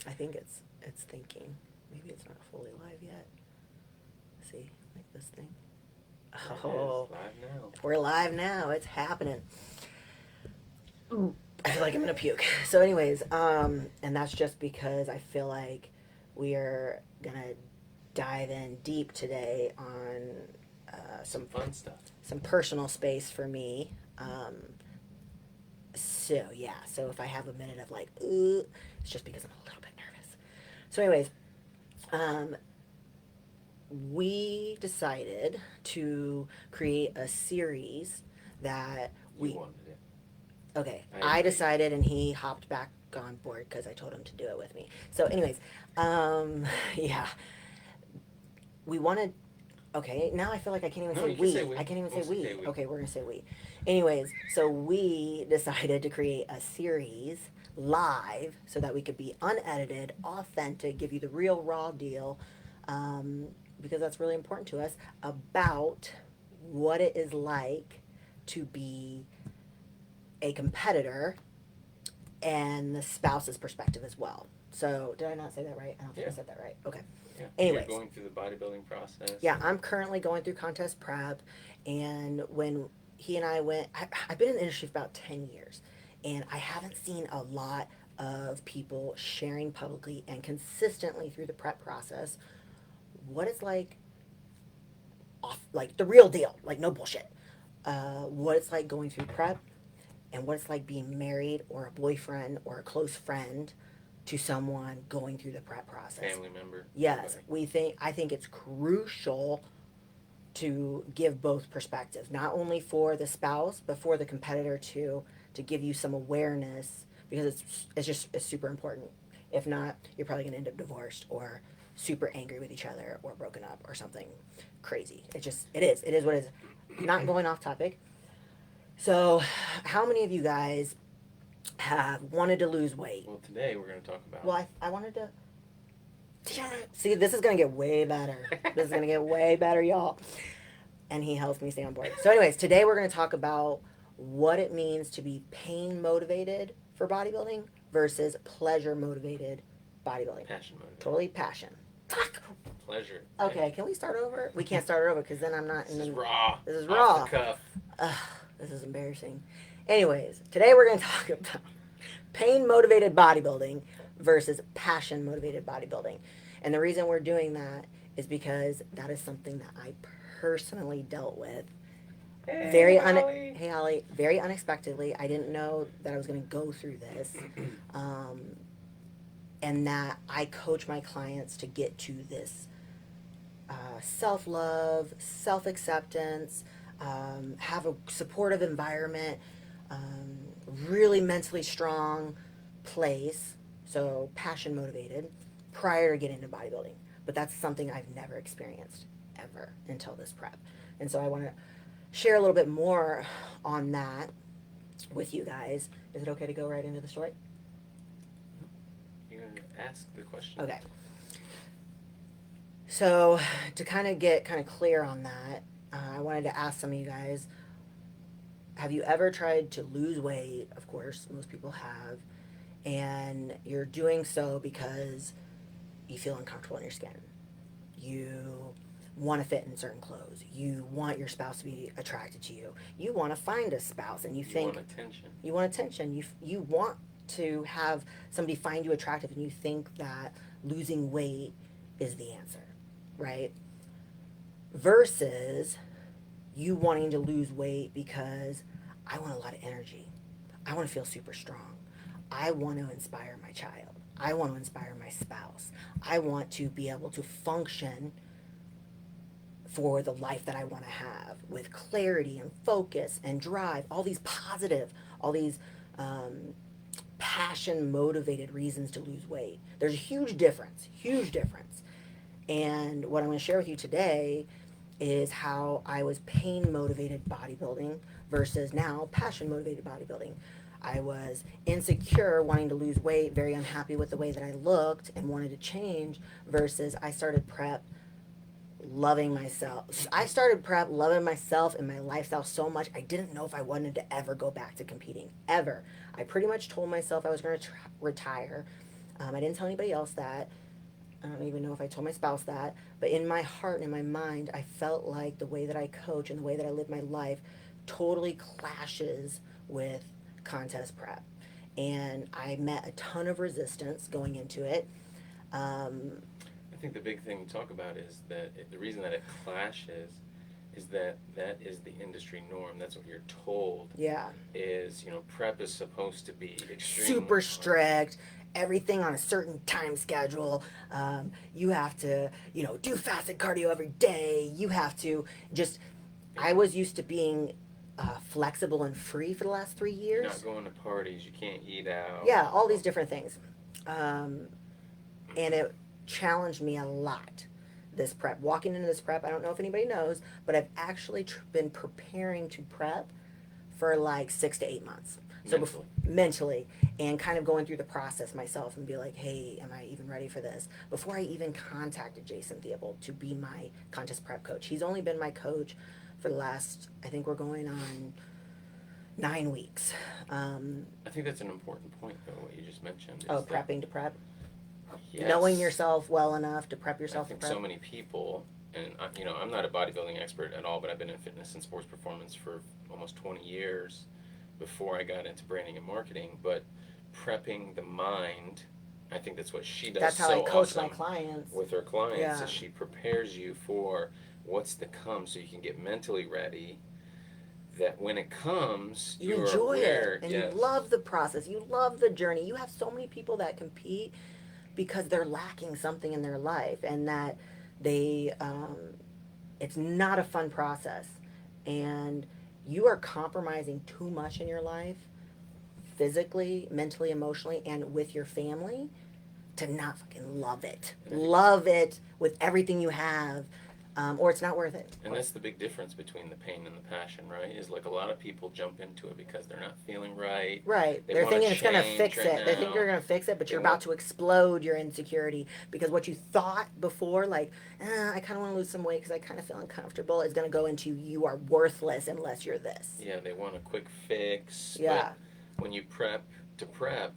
I think it's thinking. Maybe it's not fully live yet. See, like this thing. Oh, Live now. we're live now. It's happening. Ooh, I feel like I'm gonna puke. So, anyways, and that's just because I feel like we are gonna dive in deep today on Some fun stuff. some personal space for me. So yeah, so if I have a minute of like, it's just because I'm a little bit nervous. So, anyways, um, we decided to create a series that You we wanted it. okay, I I agreed. decided and he hopped back on board because I told him to do it with me. So, anyways, yeah, we wanted. Okay, now I feel like I can't even No, say you can say we. we. I can't even say We'll say we. we. Okay, we're gonna say we. Anyways, so we decided to create a series live so that we could be unedited, authentic, give you the real raw deal, um, because that's really important to us about what it is like to be a competitor and the spouse's perspective as well. So, did I not say that right? I don't think Yeah. I said that right. Okay. Yeah. You're Anyways, going through the bodybuilding process. yeah, And I'm currently going through contest prep, and when he and I went, I've been in the industry for about 10 years, and I haven't seen a lot of people sharing publicly and consistently through the prep process what it's like off, like the real deal, like no bullshit. What it's like going through prep and what it's like being married or a boyfriend or a close friend to someone going through the prep process. family member. Yes, Everybody. I think it's crucial to give both perspectives, not only for the spouse but for the competitor too, to give you some awareness because it's super important. If not, you're probably gonna end up divorced or super angry with each other or broken up or something crazy. It is what it is. Not going off topic. So, how many of you guys have wanted to lose weight? Well, today we're going to talk about. Well, I wanted to. See, this is gonna get way better. This is gonna get way better, y'all. And he helps me stay on board. So, anyways, today we're gonna talk about what it means to be pain motivated for bodybuilding versus pleasure motivated bodybuilding. Passion motivated. Totally passion. Fuck. Pleasure. Okay, can we start over? We can't start over because then I'm not This in is the. raw. This is Off raw. the cuff. Ugh, this is embarrassing. Anyways, today we're going to talk about pain motivated bodybuilding versus passion motivated bodybuilding. And the reason we're doing that is because that is something that I personally dealt with hey Holly, very unexpectedly. I didn't know that I was going to go through this. Um, and that I coach my clients to get to this self love, self acceptance, have a supportive environment, really mentally strong place. So, passion motivated prior to getting into bodybuilding. But that's something I've never experienced ever until this prep. And so, I want to share a little bit more on that with you guys. Is it okay to go right into the story? You're going to ask the question. Okay. So, to kind of get kind of clear on that, I wanted to ask some of you guys, have you ever tried to lose weight? Of course, most people have. And you're doing so because you feel uncomfortable in your skin. You want to fit in certain clothes. You want your spouse to be attracted to you. You want to find a spouse and you think want attention. you want attention. You want to have somebody find you attractive and you think that losing weight is the answer, right? Versus you wanting to lose weight because I want a lot of energy. I want to feel super strong. I want to inspire my child. I want to inspire my spouse. I want to be able to function for the life that I want to have with clarity and focus and drive, all these positive, all these passion motivated reasons to lose weight. There's a huge difference, huge difference. And what I'm going to share with you today is how I was pain motivated bodybuilding versus now passion motivated bodybuilding. I was insecure, wanting to lose weight, very unhappy with the way that I looked and wanted to change, versus I started prep loving myself. I started prep loving myself and my lifestyle so much I didn't know if I wanted to ever go back to competing ever. I pretty much told myself I was going to retire. I didn't tell anybody else that. I don't even know if I told my spouse that, but in my heart and in my mind, I felt like the way that I coach and the way that I live my life totally clashes with contest prep. And I met a ton of resistance going into it. Um, I think the big thing to talk about is that the reason that it clashes is that that is the industry norm. That's what you're told. yeah. Is prep is supposed to be extremely Super hard. strict, everything on a certain time schedule. You have to, do fasted cardio every day. You have to just, I Yeah. was used to being flexible and free for the last 3 years. Not going to parties. You can't eat out. Yeah, all these different things. Um, and it challenged me a lot. This prep, walking into this prep, I don't know if anybody knows, but I've actually been preparing to prep for like 6 to 8 months. So mentally, and kind of going through the process myself and be like, hey, am I even ready for this? Before I even contacted Jason Theobald to be my contest prep coach. He's only been my coach for the last, I think we're going on 9 weeks. I think that's an important point, though, what you just mentioned. Oh, prepping to prep. Yes. Knowing yourself well enough to prep I yourself for think prep. so many people, and I'm not a bodybuilding expert at all, but I've been in fitness and sports performance for almost 20 years before I got into branding and marketing. But prepping the mind, I think that's what she does. That's how so I coach awesome my clients. with her clients. Yeah. Is she prepares you for what's to come, so you can get mentally ready. That when it comes, You you're enjoy aware, it and yes. you love the process. You love the journey. You have so many people that compete because they're lacking something in their life and that they it's not a fun process, and you are compromising too much in your life, physically, mentally, emotionally, and with your family, to not fucking love it with everything you have, or it's not worth it. And that's the big difference between the pain and the passion, right? Is like a lot of people jump into it because they're not feeling right. Right. They They're wanna thinking it's going to change fix right it. They think now. you're going to fix it, but They you're want- about to explode your insecurity because what you thought before, like, I kind of want to lose some weight because I kind of feel uncomfortable, is going to go into you are worthless unless you're this. Yeah, they want a quick fix. Yeah. But when you prep to prep,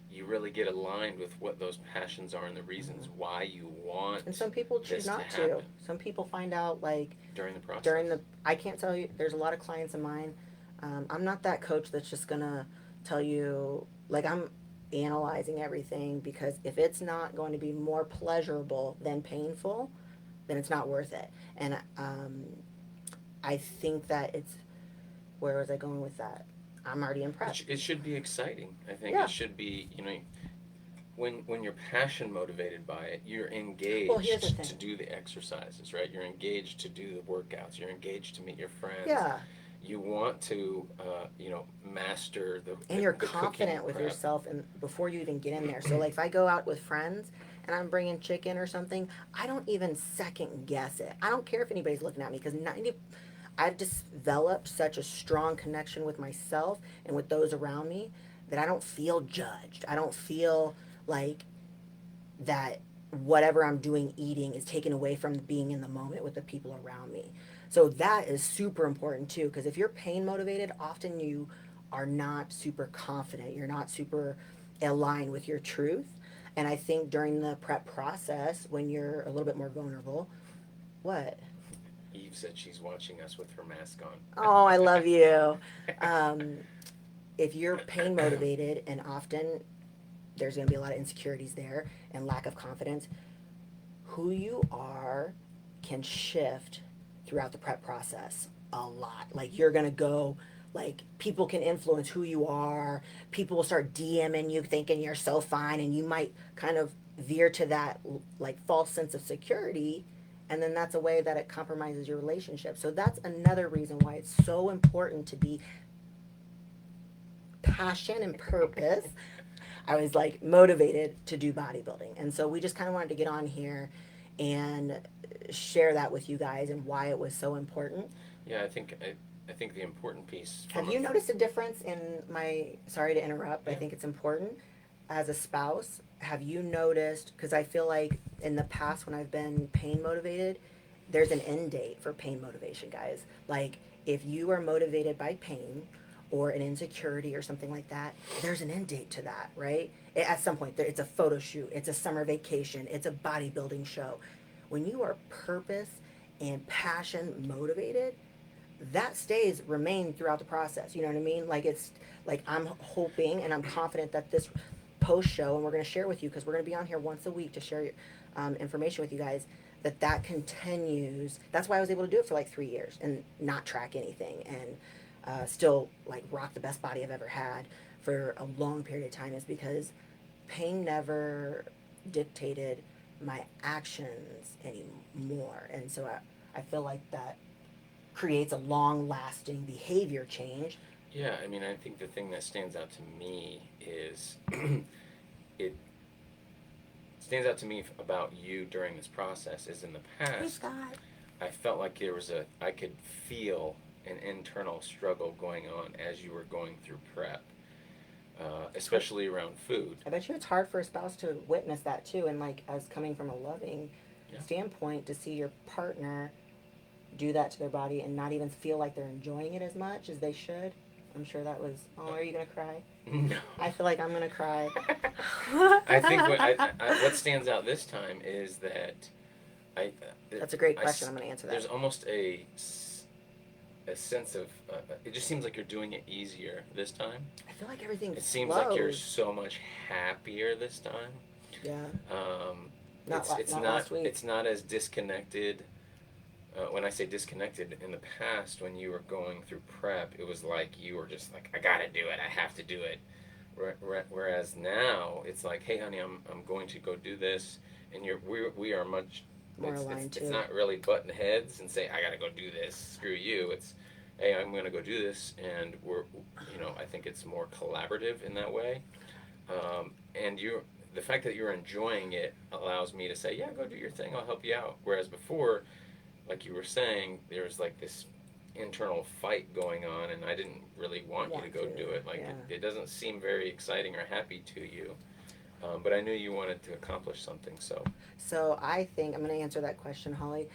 you really get aligned with what those passions are and the reasons why you want. And some people choose this not to to. happen. Some people find out like During the process. I can't tell you. There's a lot of clients of mine. I'm not that coach that's just gonna tell you like I'm analyzing everything, because if it's not going to be more pleasurable than painful, then it's not worth it. And I think that it's, where was I going with that? I'm already impressed. It should be exciting. I think Yeah. it should be, when you're passion motivated by it, you're engaged Well, here's the thing. to do the exercises, right? You're engaged to do the workouts. You're engaged to meet your friends. Yeah. You want to, master And you're the confident cooking with prep. yourself and before you even get in there. So like if I go out with friends and I'm bringing chicken or something, I don't even second guess it. I don't care if anybody's looking at me, because I've developed such a strong connection with myself and with those around me that I don't feel judged. I don't feel like that whatever I'm doing eating is taken away from being in the moment with the people around me. So that is super important too, because if you're pain motivated, often you are not super confident. You're not super aligned with your truth. And I think during the prep process, when you're a little bit more vulnerable, what? Eve said she's watching us with her mask on. Oh, I love you. If you're pain motivated, and often there's going to be a lot of insecurities there and lack of confidence, who you are can shift throughout the prep process a lot. Like you're going to go, like people can influence who you are. People will start DMing you thinking you're so fine, and you might kind of veer to that like false sense of security, and then that's a way that it compromises your relationship. So that's another reason why it's so important to be passion and purpose. I was like motivated to do bodybuilding. And so we just kind of wanted to get on here and share that with you guys and why it was so important. Yeah, I think the important piece. Have you noticed a difference in my, sorry to interrupt, but I think it's important, as a spouse, have you noticed, because I feel like in the past when I've been pain motivated, there's an end date for pain motivation, guys. Like if you are motivated by pain, or an insecurity or something like that, there's an end date to that, right? At some point, it's a photo shoot, it's a summer vacation, it's a bodybuilding show. When you are purpose and passion motivated, that remain throughout the process. You know what I mean? Like it's like I'm hoping and I'm confident that this post show, and we're going to share with you because we're going to be on here once a week to share information with you guys, that continues. That's why I was able to do it for like 3 years and not track anything, and still like rock the best body I've ever had for a long period of time, is because pain never dictated my actions anymore. And so I feel like that creates a long lasting behavior change. Yeah, I mean, I think the thing that stands out to me is it stands out to me about you during this process is in the past, I felt like I could feel an internal struggle going on as you were going through prep, especially around food. I bet you it's hard for a spouse to witness that too, and like as coming from a loving standpoint, to see your partner do that to their body and not even feel like they're enjoying it as much as they should. I'm sure that was. Oh, are you gonna cry? No. I feel like I'm gonna cry. I think what stands out this time is that That's a great question. I'm gonna answer that. There's almost a sense of it just seems like you're doing it easier this time. I feel like everything. It seems like you're so much happier this time. Yeah. Not last week. It's not as disconnected. When I say disconnected, in the past, when you were going through prep, it was like you were just like, I gotta do it, I have to do it. Whereas now, it's like, hey, honey, I'm going to go do this, and we are much more aligned too. It's not really button heads and say, I gotta go do this. Screw you. It's, hey, I'm gonna go do this, and I think it's more collaborative in that way. And the fact that you're enjoying it allows me to say, yeah, go do your thing, I'll help you out. Whereas before, like you were saying, there's like this internal fight going on, and I didn't really want you to go do it. Like it doesn't seem very exciting or happy to you, but I knew you wanted to accomplish something. So I think I'm going to answer that question, Holly.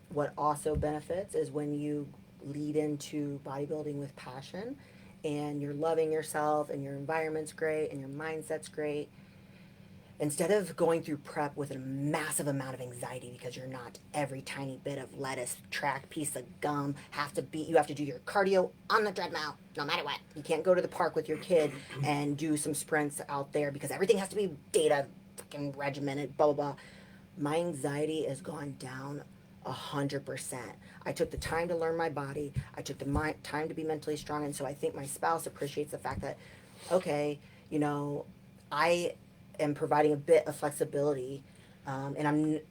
What also benefits is when you lead into bodybuilding with passion, and you're loving yourself, and your environment's great, and your mindset's great. Instead of going through prep with a massive amount of anxiety because you're not every tiny bit of lettuce, track, piece of gum, you have to do your cardio on the treadmill, no matter what. You can't go to the park with your kid and do some sprints out there because everything has to be data, fucking regimented, blah, blah, blah. My anxiety has gone down 100%. I took the time to learn my body. I took the time to be mentally strong. And so I think my spouse appreciates the fact that, okay, I am providing a bit of flexibility, and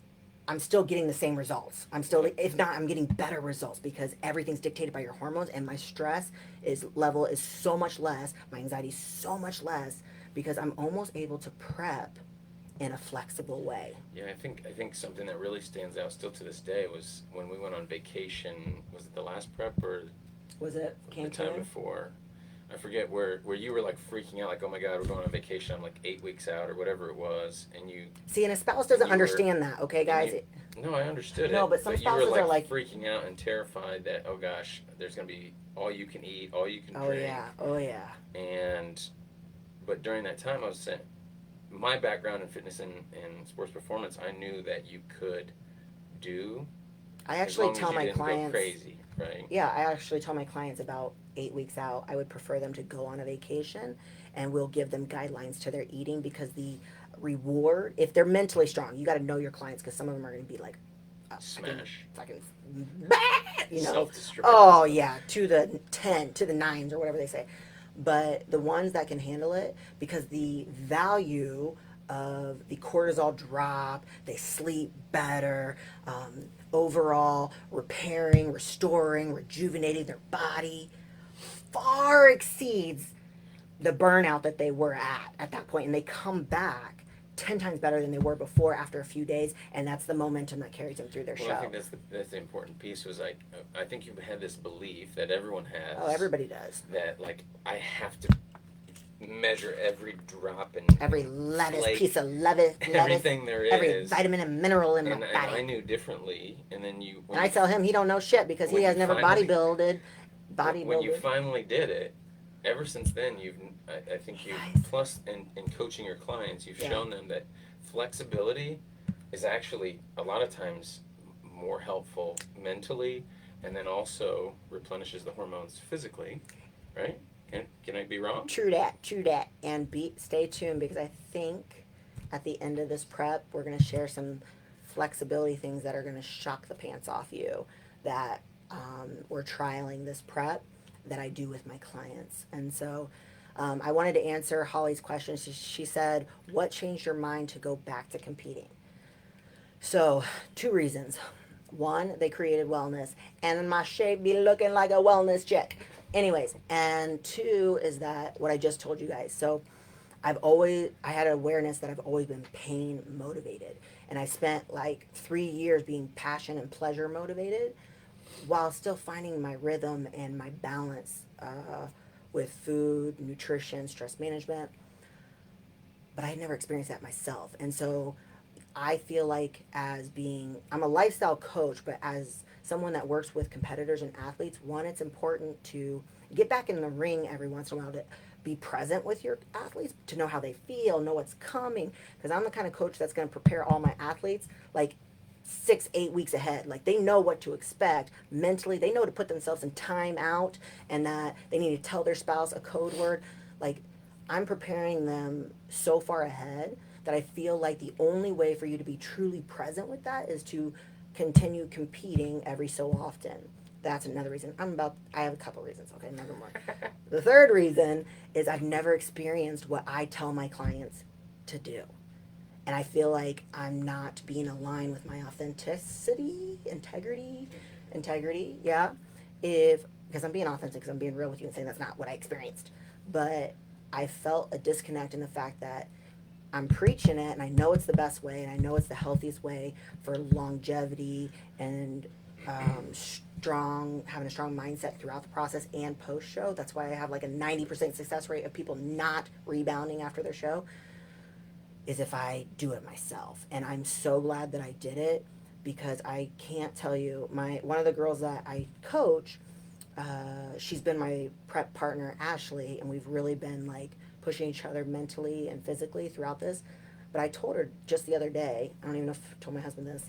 I'm still getting the same results. If not, I'm getting better results because everything's dictated by your hormones, and my stress level is so much less, my anxiety is so much less, because I'm almost able to prep in a flexible way. Yeah, I think something that really stands out still to this day was when we went on vacation. Was it the last prep or was it the time before? I forget where you were like freaking out, like, oh my God, we're going on vacation. I'm like 8 weeks out or whatever it was, and you see, and a spouse doesn't understand that, okay, guys? No, I understood it. No, but some spouses you were are like freaking out and terrified that, oh gosh, there's gonna be all you can eat, all you can drink. Oh yeah. But during that time, I was saying, my background in fitness and sports performance, I knew that you could do. I actually tell my clients, go crazy, right? Yeah, I actually tell my clients about 8 weeks out, I would prefer them to go on a vacation, and we'll give them guidelines to their eating, because the reward, if they're mentally strong, you got to know your clients, because some of them are going to be like, smash, fucking, self-destruct. Oh yeah, to the 10, to the 9s, or whatever they say. But the ones that can handle it, because the value of the cortisol drop, they sleep better, overall repairing, restoring, rejuvenating their body, far exceeds the burnout that they were at that point, and they come back 10 times better than they were before after a few days, and that's the momentum that carries them through their show. I think that's the important piece. Was like, I think you had this belief that everyone has. Oh, everybody does. That like, I have to measure every drop and every piece of lettuce, everything there is, every vitamin and mineral in my body. And I knew differently, and then I tell him he don't know shit because he has never bodybuilded when you bodybuilding. finally did it, ever since then, I think you've, Guys. plus in coaching your clients, you've Yeah. shown them that flexibility is actually a lot of times more helpful mentally, and then also replenishes the hormones physically, right? Can I be wrong? True that, true that. And stay tuned, because I think at the end of this prep, we're going to share some flexibility things that are going to shock the pants off you, that we're trialing this prep that I do with my clients. And so I wanted to answer Holly's question. She said, what changed your mind to go back to competing? So, two reasons. One, they created wellness, and my shape be looking like a wellness check. Anyways, and two is that what I just told you guys. So, I had awareness that I've always been pain motivated, and I spent like 3 years being passion and pleasure motivated, while still finding my rhythm and my balance with food, nutrition, stress management. But I had never experienced that myself, and so I feel like, I'm a lifestyle coach, but as someone that works with competitors and athletes, one, it's important to get back in the ring every once in a while, to be present with your athletes, to know how they feel, know what's coming. Because I'm the kind of coach that's going to prepare all my athletes like 6, 8 weeks ahead. Like, they know what to expect mentally. They know to put themselves in time out, and that they need to tell their spouse a code word. Like, I'm preparing them so far ahead that I feel like the only way for you to be truly present with that is to continue competing every so often. That's another reason. I have a couple reasons, okay, never more. The third reason is I've never experienced what I tell my clients to do. And I feel like I'm not being aligned with my authenticity, integrity, yeah. Because I'm being authentic, because I'm being real with you and saying that's not what I experienced. But I felt a disconnect in the fact that I'm preaching it, and I know it's the best way, and I know it's the healthiest way for longevity and having a strong mindset throughout the process and post show. That's why I have like a 90% success rate of people not rebounding after their show, is if I do it myself. And I'm so glad that I did it, because I can't tell you, one of the girls that I coach, she's been my prep partner, Ashley, and we've really been like pushing each other mentally and physically throughout this. But I told her just the other day, I don't even know if I told my husband this,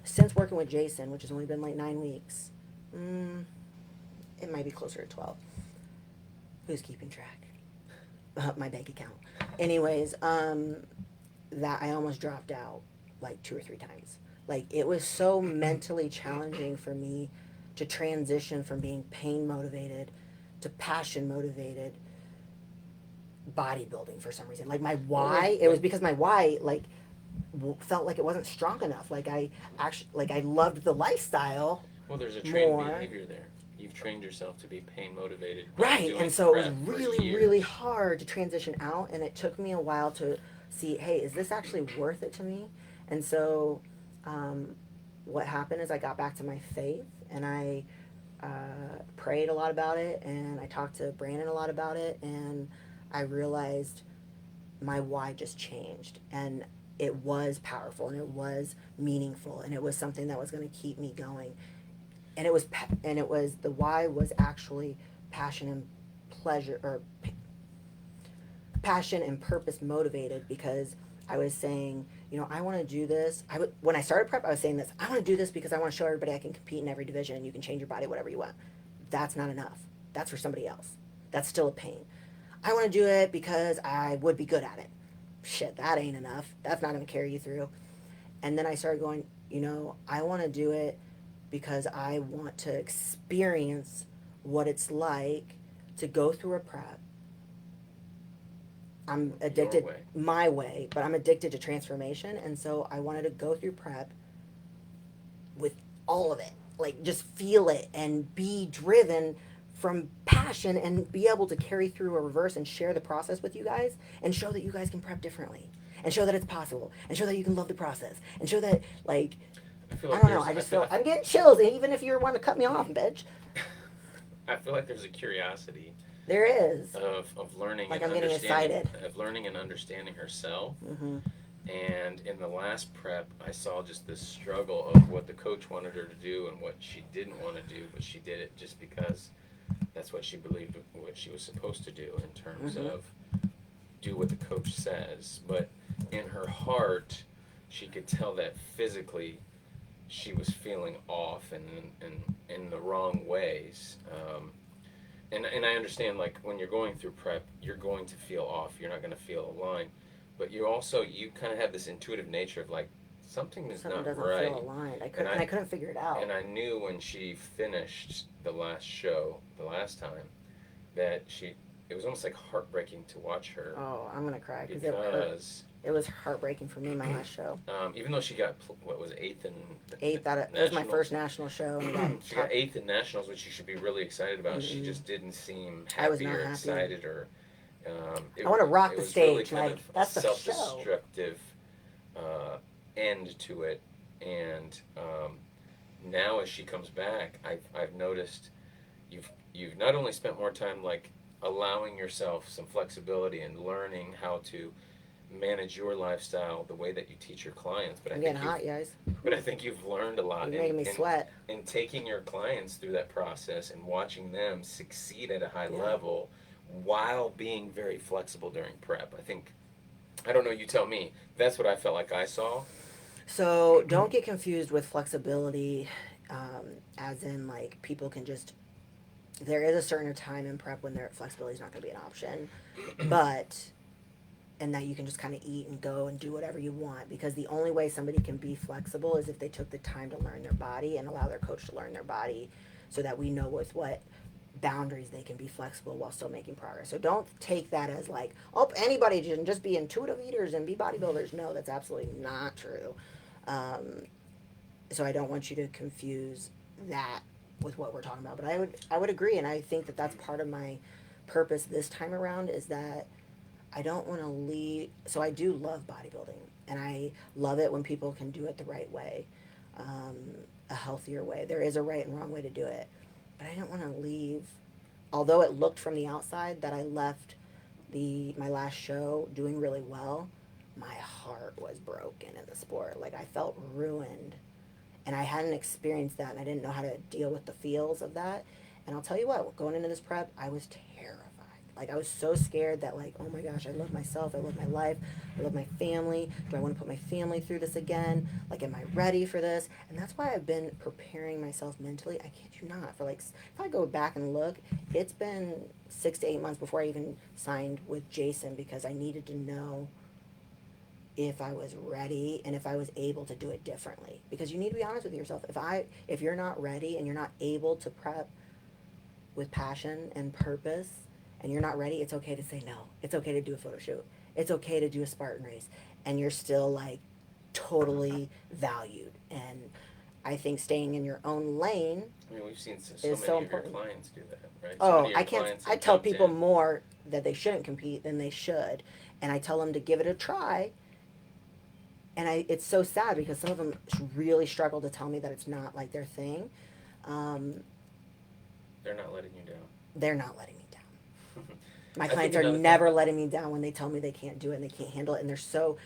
since working with Jason, which has only been like 9 weeks, it might be closer to 12. Who's keeping track? My bank account. Anyways, that I almost dropped out like 2 or 3 times. Like, it was so mentally challenging for me to transition from being pain motivated to passion motivated bodybuilding for some reason. Like, my why, it was because my why, like, felt like it wasn't strong enough. Like, I loved the lifestyle. Well, there's a trained more. behavior there. You've trained yourself to be pain motivated. Right, and so it was really, really hard to transition out, and it took me a while to see, hey, is this actually worth it to me? And so what happened is I got back to my faith, and I prayed a lot about it, and I talked to Brandon a lot about it, and I realized my why just changed, and it was powerful, and it was meaningful, and it was something that was going to keep me going. And it was the why was actually passion and pleasure, or passion and purpose motivated, because I was saying, I want to do this. When I started prep, I was saying this. I want to do this because I want to show everybody I can compete in every division, and you can change your body whatever you want. That's not enough. That's for somebody else. That's still a pain. I want to do it because I would be good at it. Shit, that ain't enough. That's not going to carry you through. And then I started going, I want to do it because I want to experience what it's like to go through a prep. I'm addicted my way, but I'm addicted to transformation, and so I wanted to go through prep with all of it, like just feel it and be driven from passion, and be able to carry through a reverse and share the process with you guys, and show that you guys can prep differently, and show that it's possible, and show that you can love the process, and show that, like, I don't know, I just feel I'm getting chills, even if you want to cut me off, bitch. I feel like there's a curiosity. There is. Of learning, like, and I'm getting excited. Of learning and understanding herself. Mm-hmm. And in the last prep, I saw just this struggle of what the coach wanted her to do and what she didn't want to do, but she did it just because that's what she believed what she was supposed to do in terms Mm-hmm. of do what the coach says. But in her heart, she could tell that physically she was feeling off and in the wrong ways. And I understand, like, when you're going through prep, you're going to feel off. You're not going to feel aligned. But you kind of have this intuitive nature of, like, something is Something not doesn't feel right. aligned. And I couldn't figure it out. and I knew when she finished the last show, the last time, that it was almost like heartbreaking to watch her Oh, I'm gonna cry because it hurt. because It was heartbreaking for me my last show. even though she got what was eighth in Eighth out of, it was my first national show, and I got she got eighth in nationals, which you should be really excited about. She Mm-mm. just didn't seem I was happy not or happy. excited or. I want to rock it the was really stage, kind like of that's a the show. self-destructive end to it, and now as she comes back, I've noticed you've not only spent more time like allowing yourself some flexibility and learning how to manage your lifestyle the way that you teach your clients, I'm getting hot, guys. but I think you've learned a lot You're making me sweat. in taking your clients through that process and watching them succeed at a high Yeah. level while being very flexible during prep. I think, I don't know, you tell me. That's what I felt like I saw. So don't get confused with flexibility, as in like people can just. There is a certain time in prep when their flexibility is not going to be an option, but and that you can just kind of eat and go and do whatever you want, because the only way somebody can be flexible is if they took the time to learn their body and allow their coach to learn their body, so that we know with what boundaries they can be flexible while still making progress. So don't take that as like, oh, anybody can just be intuitive eaters and be bodybuilders. No, that's absolutely not true. So I don't want you to confuse that with what we're talking about. But I would agree, and I think that that's part of my purpose this time around, is that I don't want to leave. So I do love bodybuilding, and I love it when people can do it the right way, um, a healthier way. There is a right and wrong way to do it, but I don't want to leave. Although it looked from the outside that I left my last show doing really well, my heart was broken in the sport. Like, I felt ruined, and I hadn't experienced that, and I didn't know how to deal with the feels of that. And I'll tell you what, going into this prep, I was terrified. Like, I was so scared that, like, oh my gosh, I love myself, I love my life, I love my family. Do I want to put my family through this again? Like, am I ready for this? And that's why I've been preparing myself mentally. I kid you not. For like, if I go back and look, it's been 6 to 8 months before I even signed with Jason, because I needed to know if I was ready and if I was able to do it differently. Because you need to be honest with yourself. If you're not ready and you're not able to prep with passion and purpose, and you're not ready, it's okay to say no. It's okay to do a photo shoot. It's okay to do a Spartan race, and you're still like totally valued. And I think staying in your own lane. I mean, we've seen so is many so of important. your clients do that, right? So Oh, many of I your can't. clients I have tell jumped people in. more that they shouldn't compete than they should, and I tell them to give it a try. And it's so sad because some of them really struggle to tell me that it's not like their thing. Um, They're not letting you down. they're not letting me down. My I clients think are another never thing- letting me down when they tell me they can't do it and they can't handle it, and they're so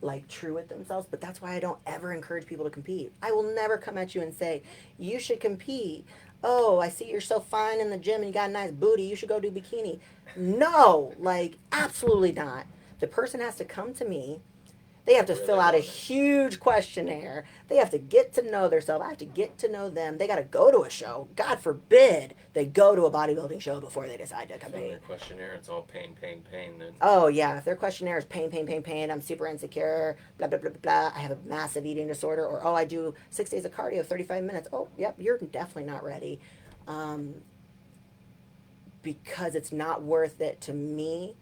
like true with themselves. But that's why I don't ever encourage people to compete. I will never come at you and say you should compete. Oh, I see you're so fine in the gym and you got a nice booty, you should go do bikini. No, like, absolutely not. The person has to come to me. They have to Really fill out a want it. huge questionnaire. They have to get to know themselves. I have to get to know them. They got to go to a show. God forbid they go to a bodybuilding show before they decide to Fill compete. their questionnaire, it's all pain, pain, pain. Then Oh yeah, if their questionnaire is pain, pain, pain, pain, I'm super insecure, blah blah blah blah blah. I have a massive eating disorder, or oh, I do 6 days of cardio, 35 minutes. Oh, yep, you're definitely not ready, um, because it's not worth it to me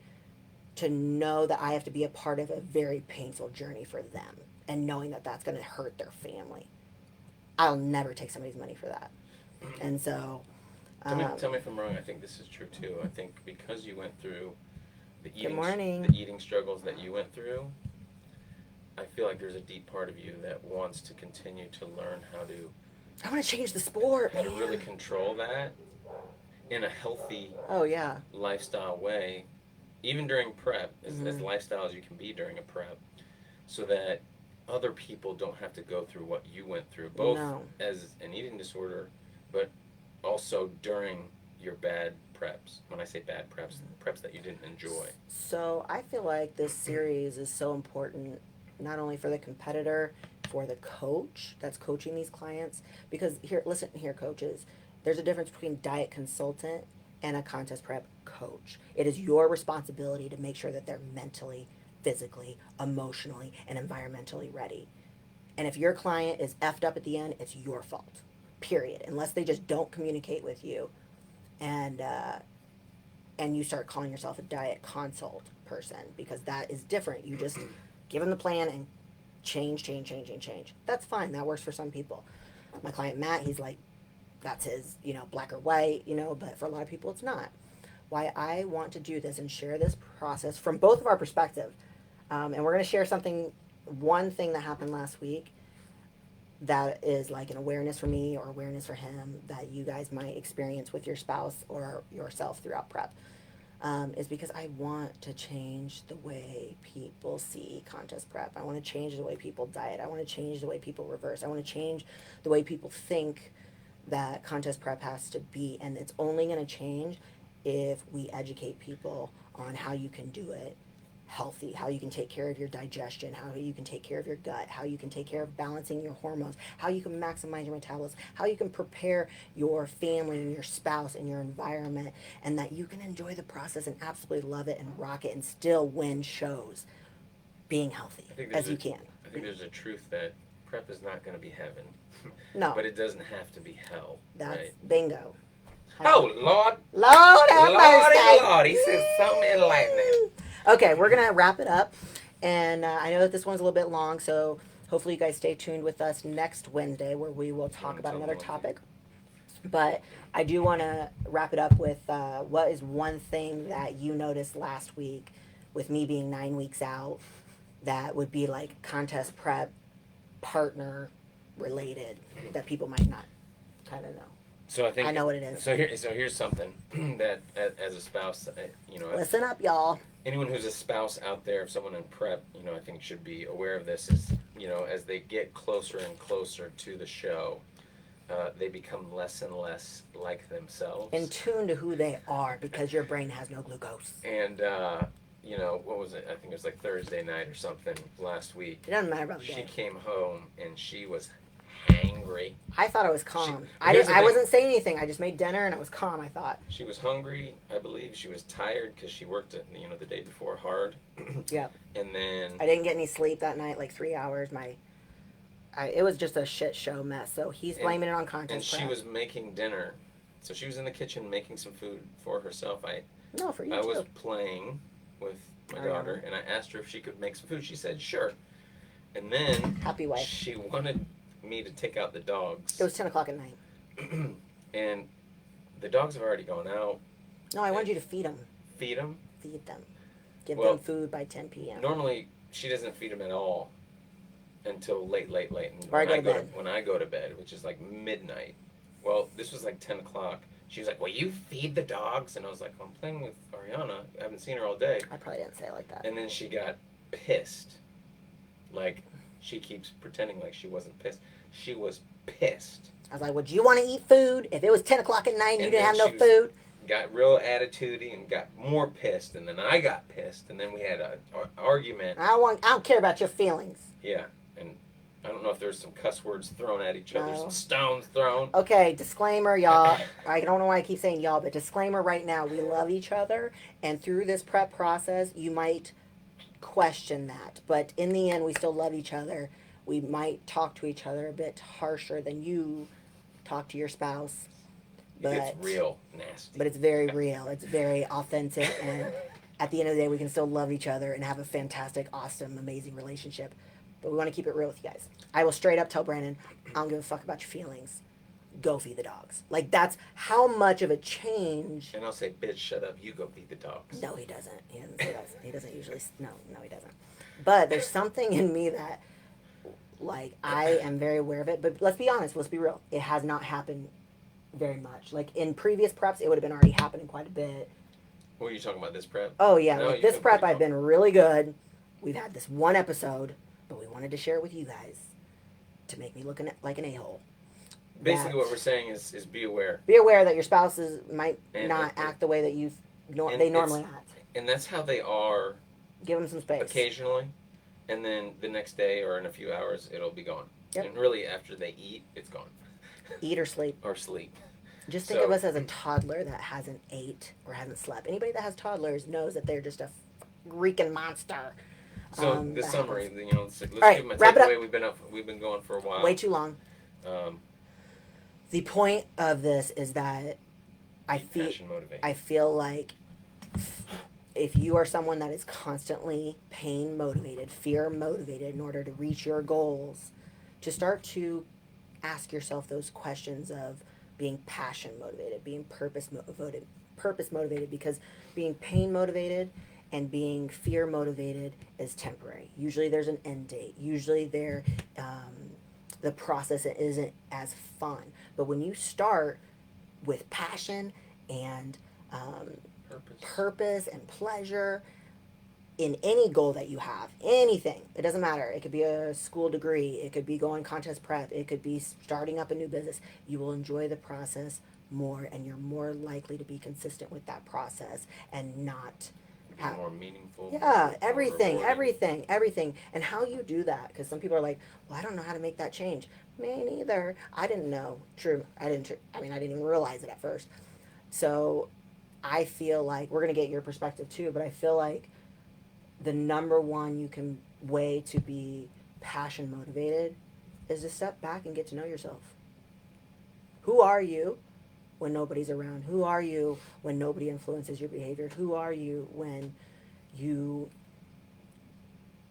to know that I have to be a part of a very painful journey for them, and knowing that that's going to hurt their family. I'll never take somebody's money for that, and so. tell me if I'm wrong. I think this is true too. I think because you went through the Good morning. the eating struggles that you went through, I feel like there's a deep part of you that wants to continue to learn I want to change the sport. how to really control that in a healthy Oh yeah. lifestyle way, even during prep, as Mhm. lifestyle as you can be during a prep, so that other people don't have to go through what you went through, both No. as an eating disorder, but also during your bad preps? When I say bad preps, preps that you didn't enjoy. So I feel like this series is so important, not only for the competitor, for the coach that's coaching these clients. Because here, listen here, coaches, there's a difference between diet consultant and a contest prep coach. It is your responsibility to make sure that they're mentally, physically, emotionally, and environmentally ready. And if your client is effed up at the end, it's your fault. Period. Unless they just don't communicate with you, and and you start calling yourself a diet consult person, because that is different. You just give them the plan and change. That's fine. That works for some people. My client Matt, he's like, that's his, black or white, but for a lot of people it's not. Why I want to do this and share this process from both of our perspective, and we're going to share one thing that happened last week that is like an awareness for me or awareness for him that you guys might experience with your spouse or yourself throughout prep, is because I want to change the way people see contest prep. I want to change the way people diet. I want to change the way people reverse. I want to change the way people think that contest prep has to be. And it's only going to change if we educate people on how you can do it healthy, how you can take care of your digestion, how you can take care of your gut, how you can take care of balancing your hormones, how you can maximize your metabolism, how you can prepare your family and your spouse and your environment, and that you can enjoy the process and absolutely love it and rock it and still win shows being healthy as you can. I think there's a truth that prep is not going to be heaven. No. But it doesn't have to be hell. That's right? bingo. Oh, Lord. Lord have mercy. Lord, he says something enlightening. Okay, we're going to wrap it up. And I know that this one's a little bit long, so hopefully you guys stay tuned with us next Wednesday where we will talk about another topic. But I do want to wrap it up with what is one thing that you noticed last week with me being 9 weeks out that would be like contest prep partner related that people might not kind of know. So I know what it is. So here's something that as a spouse, listen up, y'all. Anyone who's a spouse out there, someone in prep, I think should be aware of this. Is as they get closer and closer to the show, they become less and less like themselves. In tune to who they are, because your brain has no glucose. And what was it? I think it was like Thursday night or something last week. It doesn't matter about the day. She came home and she was hangry. I thought I was calm. I wasn't saying anything. I just made dinner and I was calm, I thought. She was hungry, I believe. She was tired because she worked the day before hard. Yep. And then I didn't get any sleep that night, like 3 hours. It was just a shit show mess. So he's blaming it on contest And prep. she was making dinner. So she was in the kitchen making some food for herself. No, for you I too. was playing with my daughter and I asked her if she could make some food. She said, sure. And then happy wife. She wanted me to take out the dogs. It was 10 o'clock at night. And the dogs have already gone out. No, I wanted you to feed them. Feed them? Feed them. Give them food by 10 p.m. Normally, she doesn't feed them at all until late. And when I go to bed, which is like midnight. Well, this was like 10 o'clock. She was like, will you feed the dogs? And I was like, I'm playing with Ariana. I haven't seen her all day. I probably didn't say it like that. And then she got pissed. Like, she keeps pretending like she wasn't pissed. She was pissed. I was like, would you want to eat food? If it was 10 o'clock at night and you didn't have no food? Got real attitudey and got more pissed. And then I got pissed. And then we had an argument. I don't care about your feelings. Yeah. And I don't know if there's some cuss words thrown at each other. Some stones thrown. Okay, disclaimer, y'all. I don't know why I keep saying y'all, but disclaimer right now. We love each other. And through this prep process, you might question that, but in the end we still love each other. We might talk to each other a bit harsher than you talk to your spouse, but it's real nasty. But it's very real. It's very authentic, and at the end of the day we can still love each other and have a fantastic, awesome, amazing relationship. But we want to keep it real with you guys. I will straight up tell Brandon, I don't give a fuck about your feelings. Go feed the dogs. Like, that's how much of a change. And I'll say, bitch, shut up. You go feed the dogs. No, he doesn't. He doesn't say that. He doesn't usually. No, he doesn't. But there's something in me that, like, I am very aware of it. But let's be honest. Let's be real. It has not happened very much. Like, in previous preps, it would have been already happening quite a bit. What are you talking about, this prep? Oh, yeah. No, like this prep, I've been really good. We've had this one episode, but we wanted to share it with you guys to make me look like an a-hole. Basically, what we're saying is be aware. Be aware that your spouses might And, not and, act the way that and they normally act. And that's how they are. Give them some space. Occasionally, and then the next day or in a few hours, it'll be gone. Yep. And really, after they eat, it's gone. Eat or sleep. Or sleep. Just think of us as a toddler that hasn't ate or hasn't slept. Anybody that has toddlers knows that they're just a freaking monster. So the summary, let's right, give them a wrap it up. takeaway. We've been going for a while. Way too long. Um, the point of this is that I feel like if you are someone that is constantly pain motivated, fear motivated in order to reach your goals, to start to ask yourself those questions of being passion motivated, being purpose motivated, because being pain motivated and being fear motivated is temporary. Usually there's an end date. Usually the process isn't as fun. But when you start with passion and purpose and pleasure in any goal that you have, anything, it doesn't matter. It could be a school degree, it could be going contest prep, it could be starting up a new business. You will enjoy the process more, and you're more likely to be consistent with that process and not have more meaningful. Yeah, everything. And how you do that, because some people are like, well, I don't know how to make that change. Me neither. I didn't know. True. I didn't even realize it at first. So I feel like we're going to get your perspective too, but I feel like the number one you can way to be passion motivated is to step back and get to know yourself. Who are you when nobody's around? Who are you when nobody influences your behavior? Who are you when you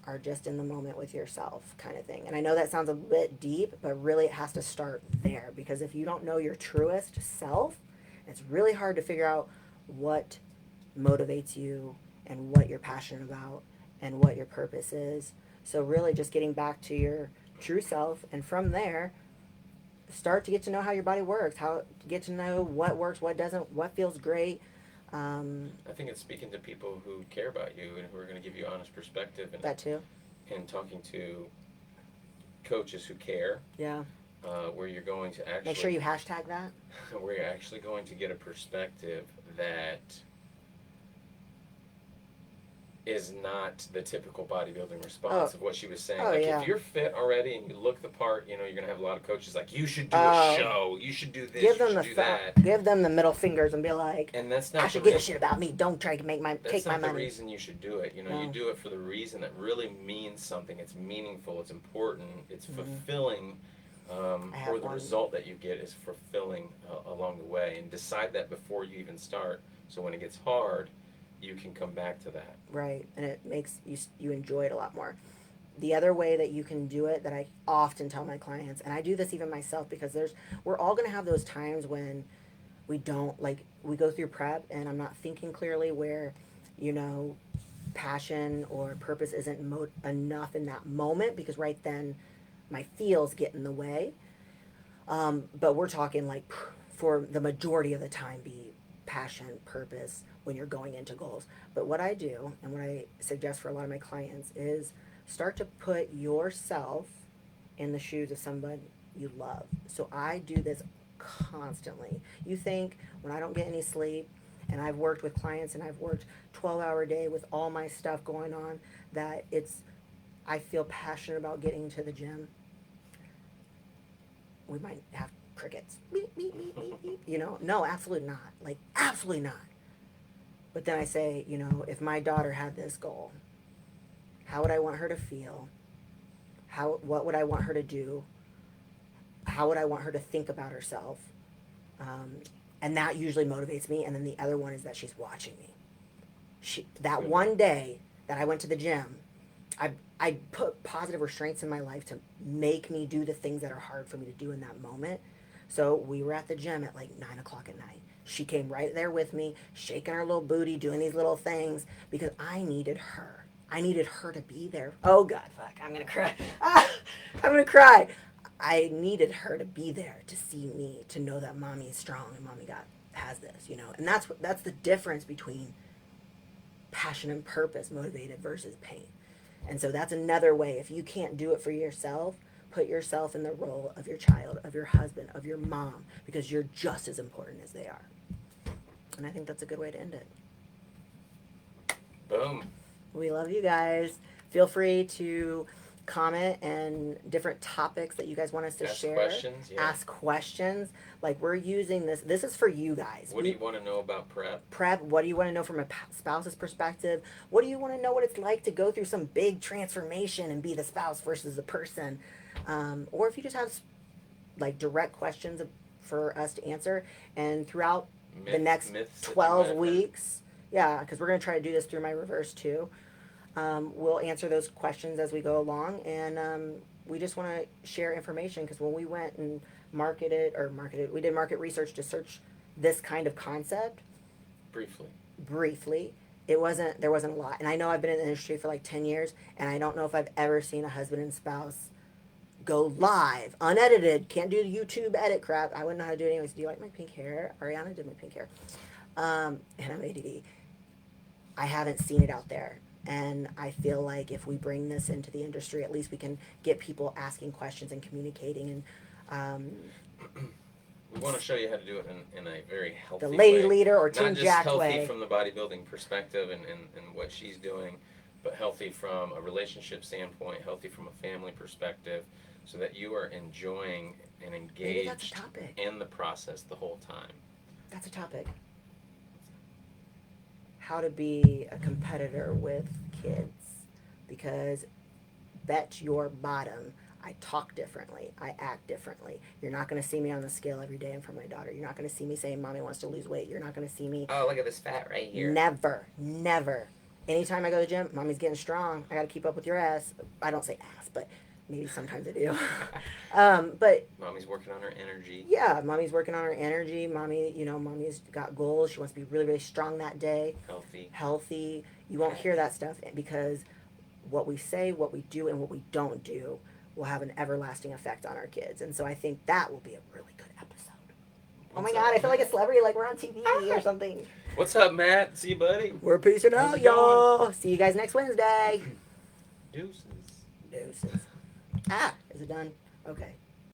are just in the moment with yourself, kind of thing? And I know that sounds a bit deep, but really it has to start there, because if you don't know your truest self, it's really hard to figure out what motivates you and what you're passionate about and what your purpose is. So really just getting back to your true self, and from there start to get to know how your body works, how to get to know what works, what doesn't, what feels great. I think it's speaking to people who care about you and who are going to give you honest perspective, and that too, and talking to coaches who care. Yeah. Where you're going to actually make sure you hashtag that. Where you're actually going to get a perspective that is not the typical bodybuilding response of what she was saying. If you're fit already and you look the part, you're going to have a lot of coaches like, you should do a show, you should do this, give them the middle fingers and be like, and that's not I should give a shit about me. Don't try to take my money. That's not the reason you should do it. You do it for the reason that really means something. It's meaningful. It's important. It's fulfilling. Or the result that you get is fulfilling along the way, and decide that before you even start. So when it gets hard, you can come back to that. Right, and it makes you enjoy it a lot more. The other way that you can do it, that I often tell my clients, and I do this even myself, because we're all going to have those times when we don't, like, we go through prep and I'm not thinking clearly, where, passion or purpose isn't enough in that moment, because right then my feels get in the way. But we're talking like for the majority of the time, be passion, purpose when you're going into goals. But what I do and what I suggest for a lot of my clients is start to put yourself in the shoes of somebody you love. So I do this constantly. You think when I don't get any sleep, and I've worked with clients and I've worked 12-hour day with all my stuff going on, that I feel passionate about getting to the gym. We might have crickets. Beep, beep, beep, beep, beep. No, absolutely not. Like, absolutely not. But then I say, if my daughter had this goal, how would I want her to feel? What would I want her to do? How would I want her to think about herself? And that usually motivates me. And then the other one is that she's watching me. That one day that I went to the gym, I put positive restraints in my life to make me do the things that are hard for me to do in that moment. So we were at the gym at like 9 o'clock at night. She came right there with me, shaking her little booty, doing these little things, because I needed her. I needed her to be there. Oh, God, fuck, I'm going to cry. I'm going to cry. I needed her to be there to see me, to know that mommy is strong and mommy has this, And that's the difference between passion and purpose motivated versus pain. And so that's another way. If you can't do it for yourself, Put yourself in the role of your child, of your husband, of your mom, because you're just as important as they are. And I think that's a good way to end it. Boom. We love you guys. Feel free to comment and different topics that you guys want us to Ask share. questions, yeah. Ask questions. Like, we're using this. This is for you guys. What do you want to know about prep? Prep. What do you want to know from a spouse's perspective? What do you want to know what it's like to go through some big transformation and be the spouse versus the person? Or if you just have like direct questions for us to answer, and throughout the next 12 weeks, yeah, because we're going to try to do this through my reverse too. We'll answer those questions as we go along, and we just want to share information, because when we went and we did market research to search this kind of concept briefly. There wasn't a lot. And I know I've been in the industry for like 10 years, and I don't know if I've ever seen a husband and spouse go live, unedited, can't do the YouTube edit crap. I wouldn't know how to do it anyways. Do you like my pink hair? Ariana did my pink hair. And I'm ADD. I haven't seen it out there. And I feel like if we bring this into the industry, at least we can get people asking questions and communicating. And we want to show you how to do it in a very healthy way. The lady leader or Team Jack way. Not just healthy from the bodybuilding perspective and what she's doing, but healthy from a relationship standpoint, healthy from a family perspective, so that you are enjoying and engaged in the process the whole time. That's a topic. How to be a competitor with kids, because bet your bottom I talk differently, I act differently. You're not going to see me on the scale every day in front of my daughter. You're not going to see me saying mommy wants to lose weight. You're not going to see me, oh, look at this fat right here. Never anytime I go to the gym, mommy's getting strong, I got to keep up with your ass. I don't say ass, but maybe sometimes I do. But mommy's working on her energy. Yeah, mommy's working on her energy. Mommy's got goals. She wants to be really, really strong that day. Healthy. You won't hear that stuff, because what we say, what we do, and what we don't do will have an everlasting effect on our kids. And so I think that will be a really good episode. Oh my God, I feel like a celebrity, like we're on TV or something. What's up, Matt? See you, buddy. We're peacing out, y'all. See you guys next Wednesday. Deuces. Is it done? Okay.